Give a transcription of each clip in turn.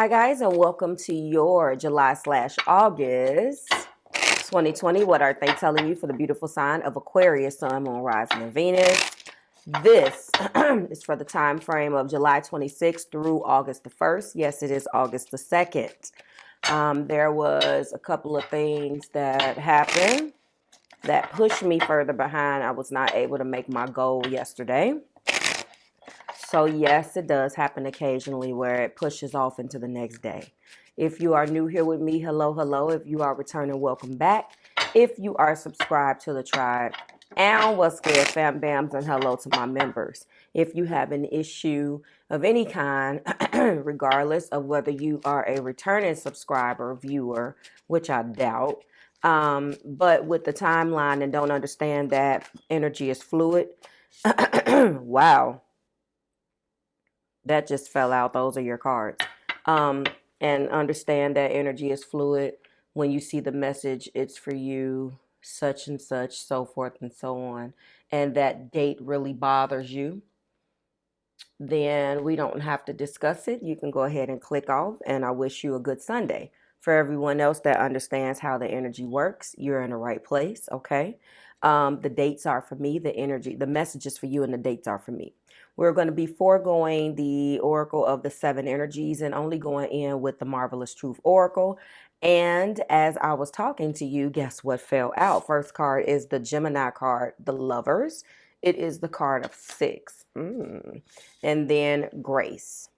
Hi guys, and welcome to your July/August 2020. What are they telling you for the beautiful sign of Aquarius, Sun, Moon, Rising, and Venus? This is for the time frame of July 26th through August the 1st. Yes, it is August the 2nd. There was a couple of things that happened that pushed me further behind. I was not able to make my goal yesterday. So yes, it does happen occasionally where it pushes off into the next day. If you are new here with me, hello, hello. If you are returning, welcome back. If you are subscribed to the tribe, and what's good, fam bams, and hello to my members. If you have an issue of any kind, regardless of whether you are a returning subscriber, viewer, which I doubt, but with the timeline and don't understand that energy is fluid, wow. That just fell out. Those are your cards. And understand that energy is fluid. When you see the message, it's for you, such and such, so forth and so on. And that date really bothers you. Then we don't have to discuss it. You can go ahead and click off. And I wish you a good Sunday. For everyone else that understands how the energy works, you're in the right place. Okay. The dates are for me. The message is for you, and the dates are for me. We're going to be foregoing the Oracle of the Seven Energies and only going in with the Marvelous Truth Oracle. And as I was talking to you, guess what fell out? First card is the Gemini card, the Lovers. It is the card of 6. And then Grace.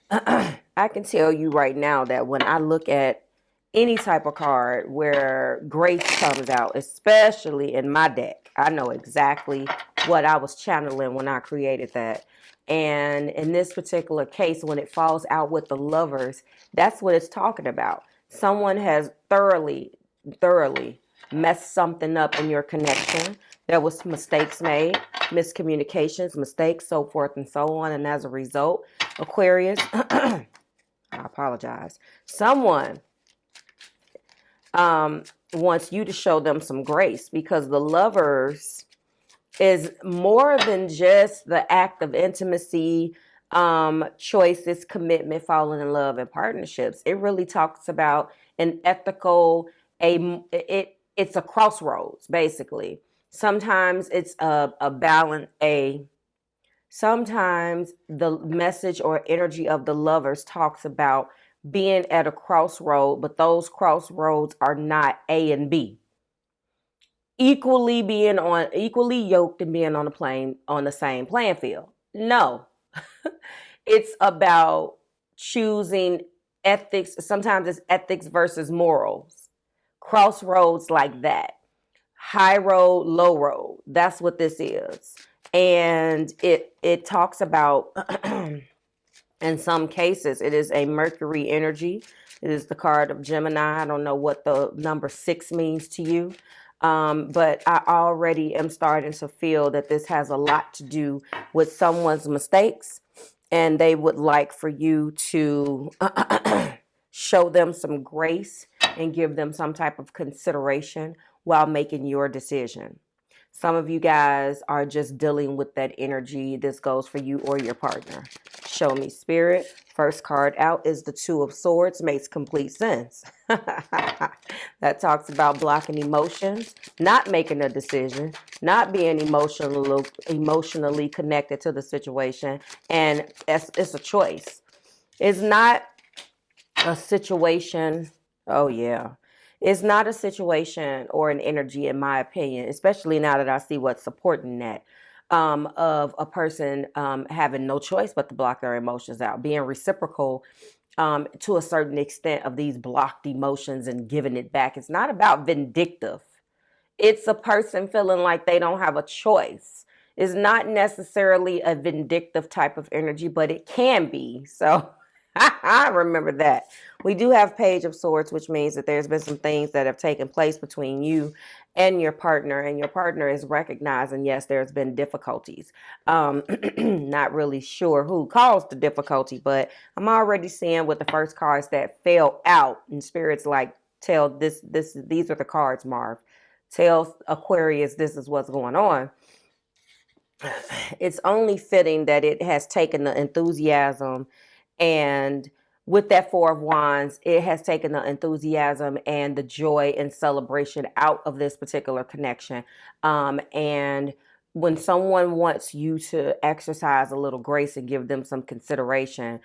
I can tell you right now that when I look at any type of card where Grace comes out, especially in my deck, I know exactly what I was channeling when I created that. And in this particular case, when it falls out with the Lovers, that's what it's talking about. Someone has thoroughly messed something up in your connection. There was mistakes made, miscommunications, mistakes, so forth and so on. And as a result, Aquarius, I apologize. Someone wants you to show them some grace, because the Lovers is more than just the act of intimacy, choices, commitment, falling in love, and partnerships. It really talks about an ethical, it's a crossroads, basically. Sometimes it's a balance, sometimes the message or energy of the Lovers talks about being at a crossroad, but those crossroads are not A and B. Equally yoked and being on the same playing field. No. It's about choosing ethics. Sometimes it's ethics versus morals. Crossroads like that. High road, low road. That's what this is. And it talks about in some cases, it is a Mercury energy. It is the card of Gemini. I don't know what the number 6 means to you. But I already am starting to feel that this has a lot to do with someone's mistakes, and they would like for you to show them some grace and give them some type of consideration while making your decision. Some of you guys are just dealing with that energy. This goes for you or your partner. Show me, Spirit. First card out is the Two of Swords. Makes complete sense. That talks about blocking emotions, not making a decision, not being emotionally connected to the situation. And it's a choice. It's not a situation. Oh, yeah. It's not a situation or an energy, in my opinion, especially now that I see what's supporting that, of a person having no choice but to block their emotions out, being reciprocal to a certain extent of these blocked emotions and giving it back. It's not about vindictive. It's a person feeling like they don't have a choice. It's not necessarily a vindictive type of energy, but it can be. So I remember that. We do have Page of Swords, which means that there's been some things that have taken place between you and your partner is recognizing, yes, there's been difficulties. Not really sure who caused the difficulty, but I'm already seeing with the first cards that fell out, and Spirit's like, tell these are the cards, Marv. Tell Aquarius this is what's going on. It's only fitting that it has taken the enthusiasm and with that Four of Wands, it has taken the enthusiasm and the joy and celebration out of this particular connection. And when someone wants you to exercise a little grace and give them some consideration,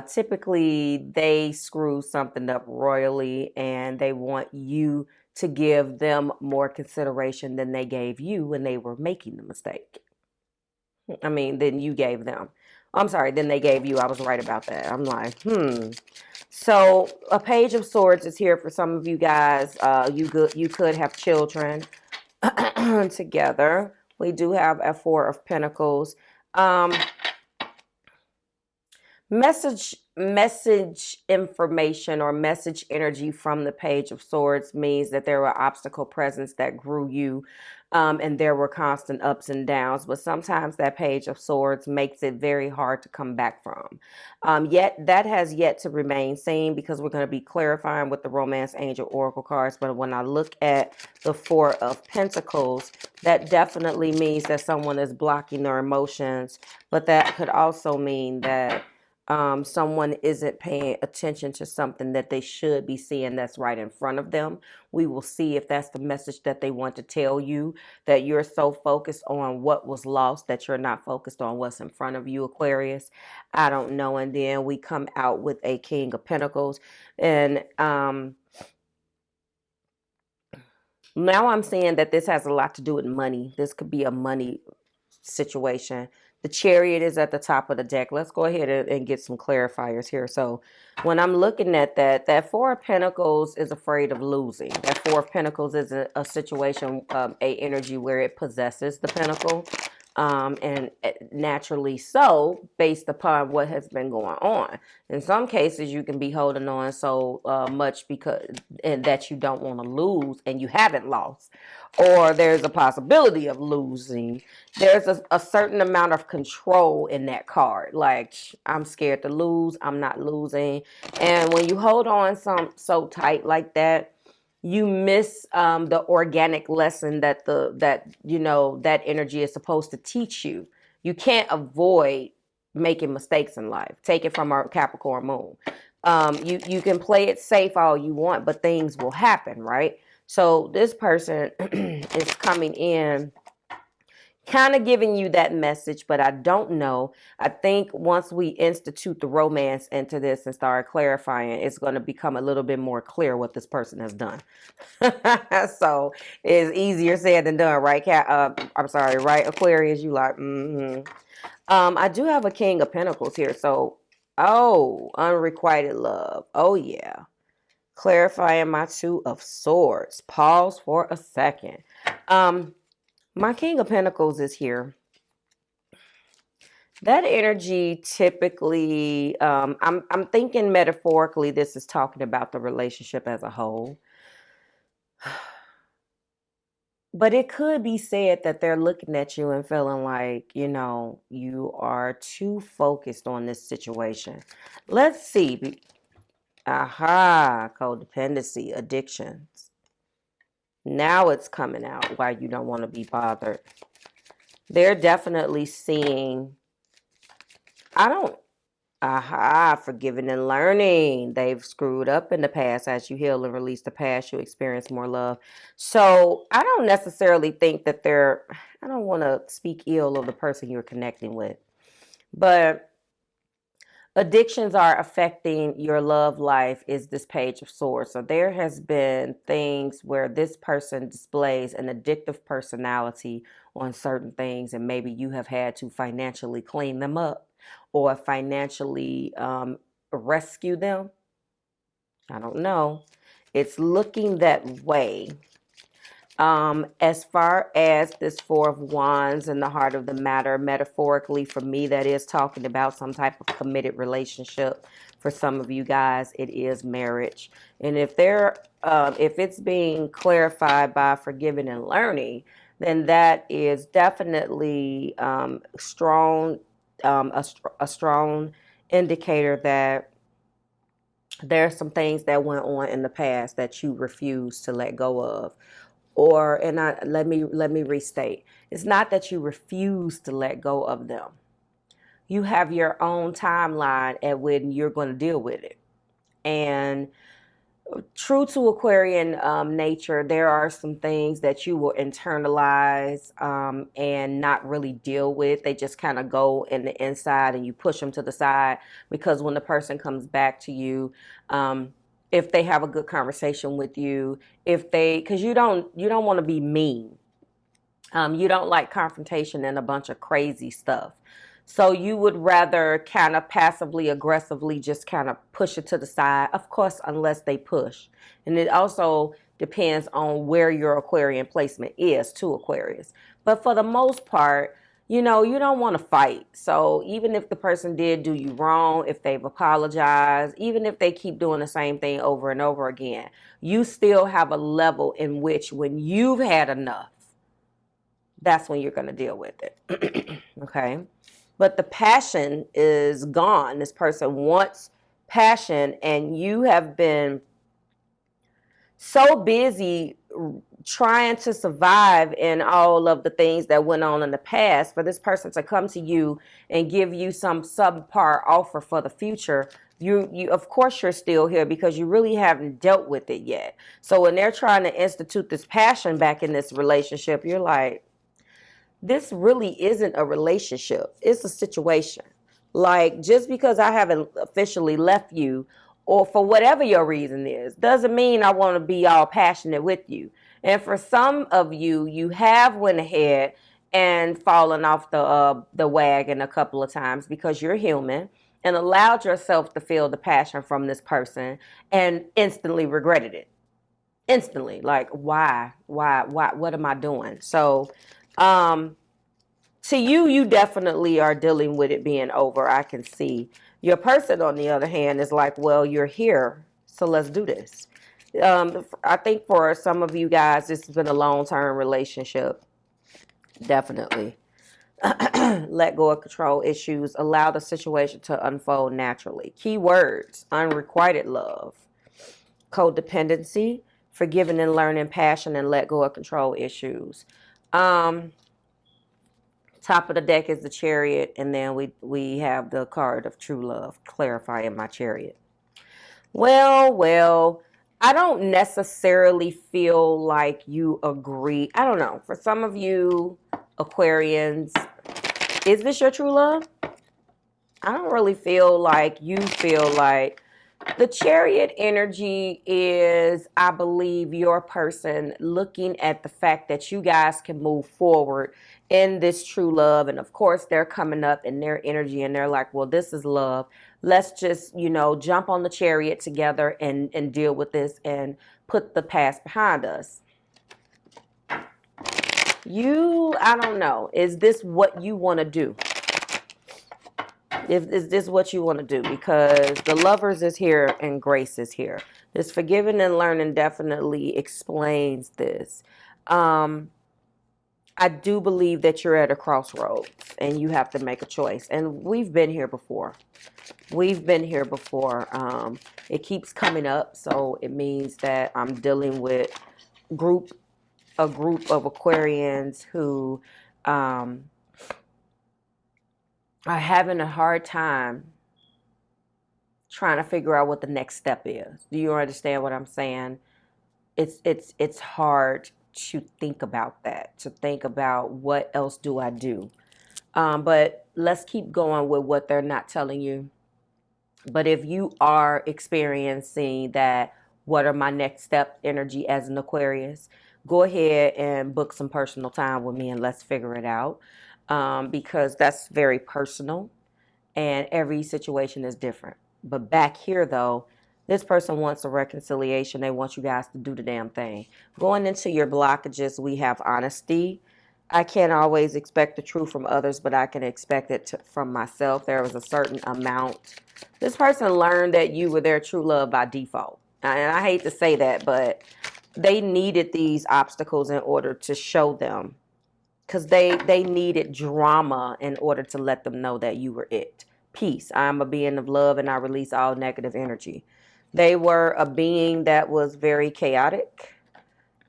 typically they screw something up royally and they want you to give them more consideration than they gave you when they were making the mistake. I mean, than you gave them. I'm sorry, then they gave you. I was right about that. I'm like, So a Page of Swords is here for some of you guys. You could have children together. We do have a Four of Pentacles. Message information or message energy from the Page of Swords means that there were obstacle presents that grew you, and there were constant ups and downs, but sometimes that Page of Swords makes it very hard to come back from. Yet that has yet to remain seen, because we're going to be clarifying with the Romance Angel Oracle cards. But when I look at the Four of Pentacles, that definitely means that someone is blocking their emotions, but that could also mean that someone isn't paying attention to something that they should be seeing that's right in front of them. We will see if that's the message that they want to tell you, that you're so focused on what was lost that you're not focused on what's in front of you, Aquarius. I don't know. And then we come out with a King of Pentacles. And now I'm saying that this has a lot to do with money. This could be a money situation. The Chariot is at the top of the deck. Let's go ahead and get some clarifiers here. So when I'm looking at that Four of Pentacles is afraid of losing. That Four of Pentacles is a situation, a energy where it possesses the pentacle. And naturally so, based upon what has been going on. In some cases, you can be holding on so much that you don't want to lose, and you haven't lost. Or there's a possibility of losing. There's a certain amount of control in that card. Like, I'm scared to lose, I'm not losing. And when you hold on so tight like that, you miss the organic lesson that that energy is supposed to teach you. You can't avoid making mistakes in life. Take it from our Capricorn moon. You can play it safe all you want, but things will happen, right? So this person is coming in kind of giving you that message, but I don't know. I think once we institute the romance into this and start clarifying, it's going to become a little bit more clear what this person has done. So it's easier said than done, right? I'm sorry, right, Aquarius? You like, I do have a King of Pentacles here. So, unrequited love. Oh, yeah. Clarifying my Two of Swords. Pause for a second. My King of Pentacles is here. That energy typically, I'm thinking metaphorically, this is talking about the relationship as a whole. But it could be said that they're looking at you and feeling like, you are too focused on this situation. Let's see. Aha, codependency, addictions. Now it's coming out why you don't want to be bothered. They're definitely seeing, forgiving and learning. They've screwed up in the past. As you heal and release the past, you experience more love. So I don't necessarily think that I don't want to speak ill of the person you're connecting with, but addictions are affecting your love life is this Page of Swords. So there has been things where this person displays an addictive personality on certain things, and maybe you have had to financially clean them up or financially rescue them. I don't know. It's looking that way. As far as this Four of Wands and the heart of the matter, metaphorically for me, that is talking about some type of committed relationship. For some of you guys, it is marriage. And if it's being clarified by forgiving and learning, then that is definitely strong, a strong indicator that there are some things that went on in the past that you refuse to let go of. Let me restate. It's not that you refuse to let go of them. you have your own timeline at when you're going to deal with it. And true to Aquarian nature, there are some things that you will internalize and not really deal with. They just kind of go in the inside and you push them to the side, because when the person comes back to you, if they have a good conversation with you, because you don't want to be mean. You don't like confrontation and a bunch of crazy stuff. So you would rather kind of passively aggressively just kind of push it to the side, of course, unless they push. And it also depends on where your Aquarian placement is to Aquarius. But for the most part, you don't want to fight. So even if the person did do you wrong, if they've apologized, even if they keep doing the same thing over and over again, you still have a level in which when you've had enough, that's when you're going to deal with it. Okay? But the passion is gone. This person wants passion, and you have been so busy trying to survive in all of the things that went on in the past for this person to come to you and give you some subpar offer for the future. You of course you're still here because you really haven't dealt with it yet. So when they're trying to institute this passion back in this relationship, you're like, this really isn't a relationship. It's a situation. Like, just because I haven't officially left you, or for whatever your reason is, doesn't mean I want to be all passionate with you. And for some of you, you have went ahead and fallen off the wagon a couple of times because you're human, and allowed yourself to feel the passion from this person and instantly regretted it. Instantly. Like, why, what am I doing? So, to you, you definitely are dealing with it being over. I can see. Your person, on the other hand, is like, well, you're here, so let's do this. I think for some of you guys, this has been a long-term relationship. Definitely. Let go of control issues. Allow the situation to unfold naturally. Key words: unrequited love, codependency, forgiving and learning passion, and let go of control issues. Top of the deck is the Chariot, and then we have the card of true love, clarifying my Chariot. Well, I don't necessarily feel like you agree. I don't know. For some of you Aquarians, is this your true love? I don't really feel like you feel like the Chariot energy is, I believe, your person looking at the fact that you guys can move forward in this true love. And of course, they're coming up in their energy and they're like, well, this is love. Let's just, jump on the Chariot together and deal with this and put the past behind us. I don't know. Is this what you want to do? Is this what you want to do? Because the Lovers is here and Grace is here. This forgiving and learning definitely explains this. I do believe that you're at a crossroads and you have to make a choice. And we've been here before. It keeps coming up, so it means that I'm dealing with a group of Aquarians who are having a hard time trying to figure out what the next step is. Do you understand what I'm saying? It's hard to think about that, to think about what else do I do. But let's keep going with what they're not telling you. But if you are experiencing that, what are my next step energy as an Aquarius, go ahead and book some personal time with me and let's figure it out. Because that's very personal and every situation is different. But back here, though, this person wants a reconciliation. They want you guys to do the damn thing. Going into your blockages, we have honesty. I can't always expect the truth from others, but I can expect it from myself. There was a certain amount. This person learned that you were their true love by default. And I hate to say that, but they needed these obstacles in order to show them. Because they needed drama in order to let them know that you were it. Peace. I'm a being of love and I release all negative energy. They were a being that was very chaotic,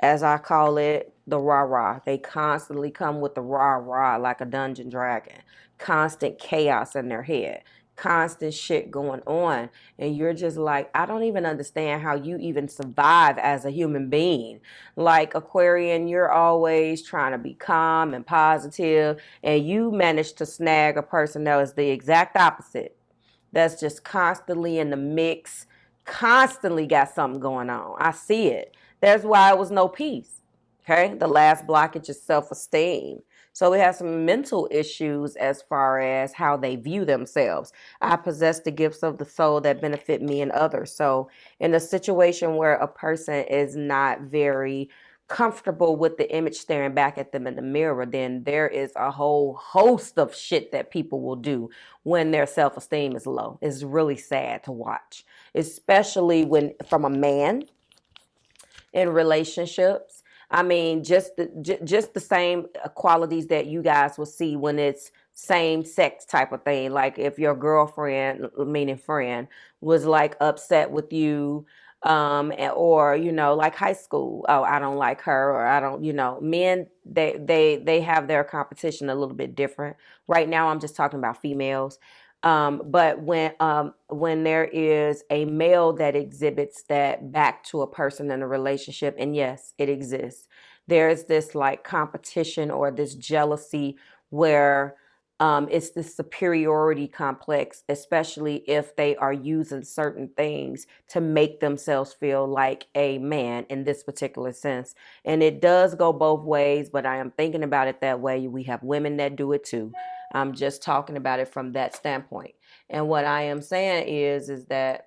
as I call it. the rah-rah. They constantly come with the rah-rah like a dungeon dragon. Constant chaos in their head. Constant shit going on. And you're just like, I don't even understand how you even survive as a human being. Like Aquarian, you're always trying to be calm and positive, and you manage to snag a person that is the exact opposite. That's just constantly in the mix, constantly got something going on. I see it. That's why it was no peace. Okay. The last blockage is self-esteem. So we have some mental issues as far as how they view themselves. I possess the gifts of the soul that benefit me and others. So in a situation where a person is not very comfortable with the image staring back at them in the mirror, then there is a whole host of shit that people will do when their self-esteem is low. It's really sad to watch, especially when from a man in relationships. I mean, just the same qualities that you guys will see when it's same sex type of thing. Like if your girlfriend, meaning friend, was like upset with you, or like high school. Oh, I don't like her, or I don't. Men, they have their competition a little bit different. Right now, I'm just talking about females. But when there is a male that exhibits that back to a person in a relationship, and yes, it exists, there's this like competition or this jealousy where it's this superiority complex, especially if they are using certain things to make themselves feel like a man in this particular sense. And it does go both ways, but I am thinking about it that way. We have women that do it too. I'm just talking about it from that standpoint. And what I am saying is that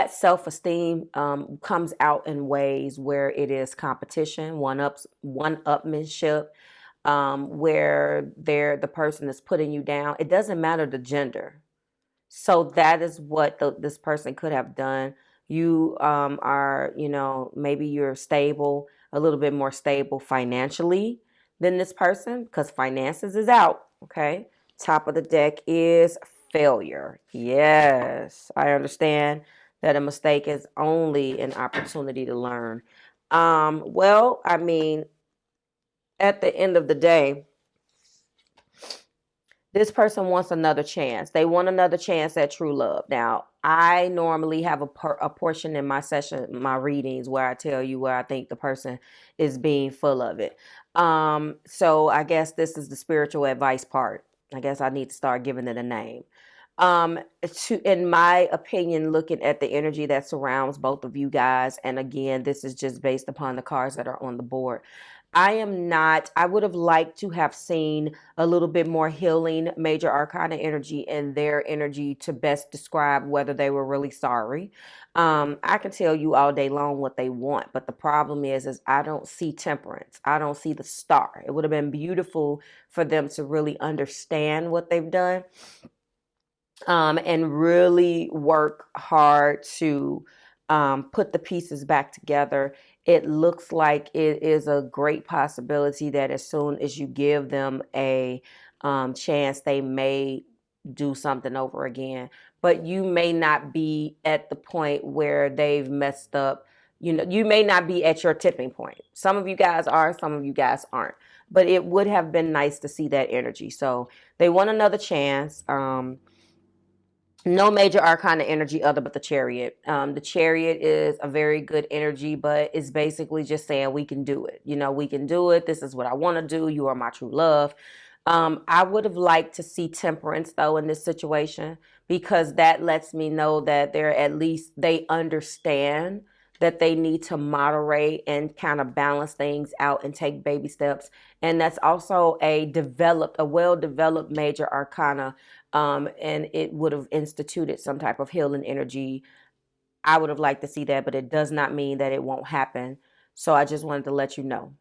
self-esteem comes out in ways where it is competition, one-upmanship, where the person is putting you down. It doesn't matter the gender. So that is what this person could have done. You are, maybe you're stable, a little bit more stable financially than this person, because finances is out. Okay. Top of the deck is failure. Yes, I understand that a mistake is only an opportunity to learn. Well, I mean, at the end of the day, this person wants another chance. They want another chance at true love. Now, I normally have a portion in my session, my readings, where I tell you where I think the person is being full of it. So I guess this is the spiritual advice part. I guess I need to start giving it a name. In my opinion, looking at the energy that surrounds both of you guys, and again, this is just based upon the cards that are on the board. I would have liked to have seen a little bit more healing major arcana energy in their energy to best describe whether they were really sorry. I can tell you all day long what they want, but the problem is I don't see temperance. I don't see the star. It would have been beautiful for them to really understand what they've done, and really work hard to put the pieces back together. It looks like it is a great possibility that as soon as you give them a chance, they may do something over again. But you may not be at the point where they've messed up. You may not be at your tipping point. Some of you guys are, some of you guys aren't. But it would have been nice to see that energy. So they want another chance. No major arcana energy other but the Chariot. The Chariot is a very good energy, but it's basically just saying we can do it. We can do it. This is what I want to do. You are my true love. I would have liked to see temperance though in this situation, because that lets me know that they understand that they need to moderate and kind of balance things out and take baby steps. And that's also a well-developed major arcana. And it would have instituted some type of healing energy. I would have liked to see that, but it does not mean that it won't happen. So I just wanted to let you know.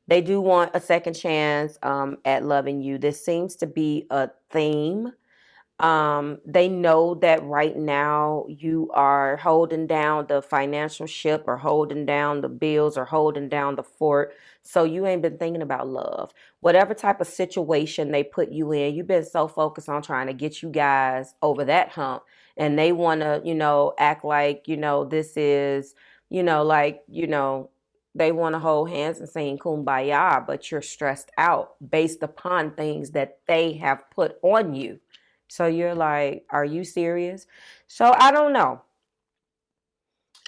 They do want a second chance at loving you. This seems to be a theme. They know that right now you are holding down the financial ship, or holding down the bills, or holding down the fort. So you ain't been thinking about love. Whatever type of situation they put you in, you've been so focused on trying to get you guys over that hump. And they want to, act like, this is, like, they want to hold hands and sing kumbaya, but you're stressed out based upon things that they have put on you. So you're like, are you serious? So I don't know.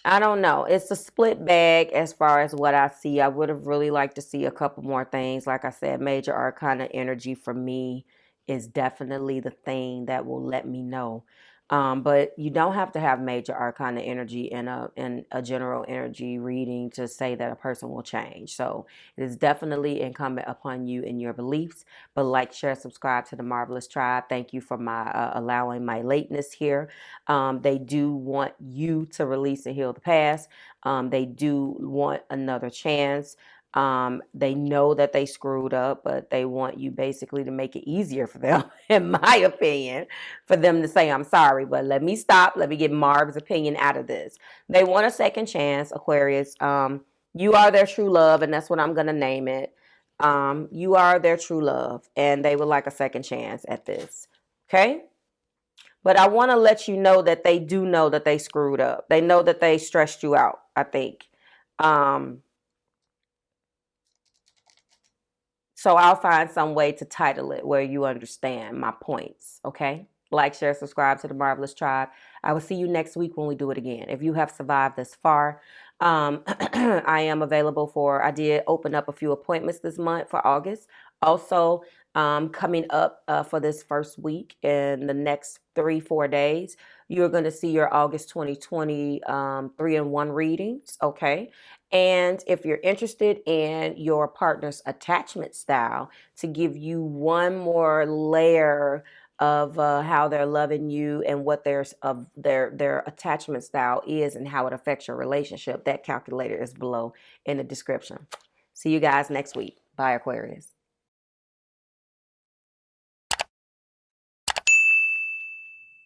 I don't know. It's a split bag as far as what I see. I would have really liked to see a couple more things. Like I said, major arcana energy for me is definitely the thing that will let me know. But you don't have to have major arcana energy in a general energy reading to say that a person will change. So it is definitely incumbent upon you and your beliefs. But like, share, subscribe to the Marvelous Tribe. Thank you for my allowing my lateness here. They do want you to release and heal the past. They do want another chance. They know that they screwed up, but they want you basically to make it easier for them, in my opinion, for them to say, I'm sorry, but let me stop. Let me get Marv's opinion out of this. They want a second chance, Aquarius. You are their true love, and that's what I'm going to name it. You are their true love, and they would like a second chance at this. Okay? But I want to let you know that they do know that they screwed up. They know that they stressed you out, I think. So I'll find some way to title it where you understand my points, okay? Like, share, subscribe to the Marvelous Tribe. I will see you next week when we do it again. If you have survived this far, I am available I did open up a few appointments this month for August. Also, coming up for this first week in the next 3-4 days, you're going to see your August 2020 3-in-1 readings, okay? And if you're interested in your partner's attachment style, to give you one more layer of how they're loving you and what their attachment style is and how it affects your relationship, that calculator is below in the description. See you guys next week. Bye, Aquarius.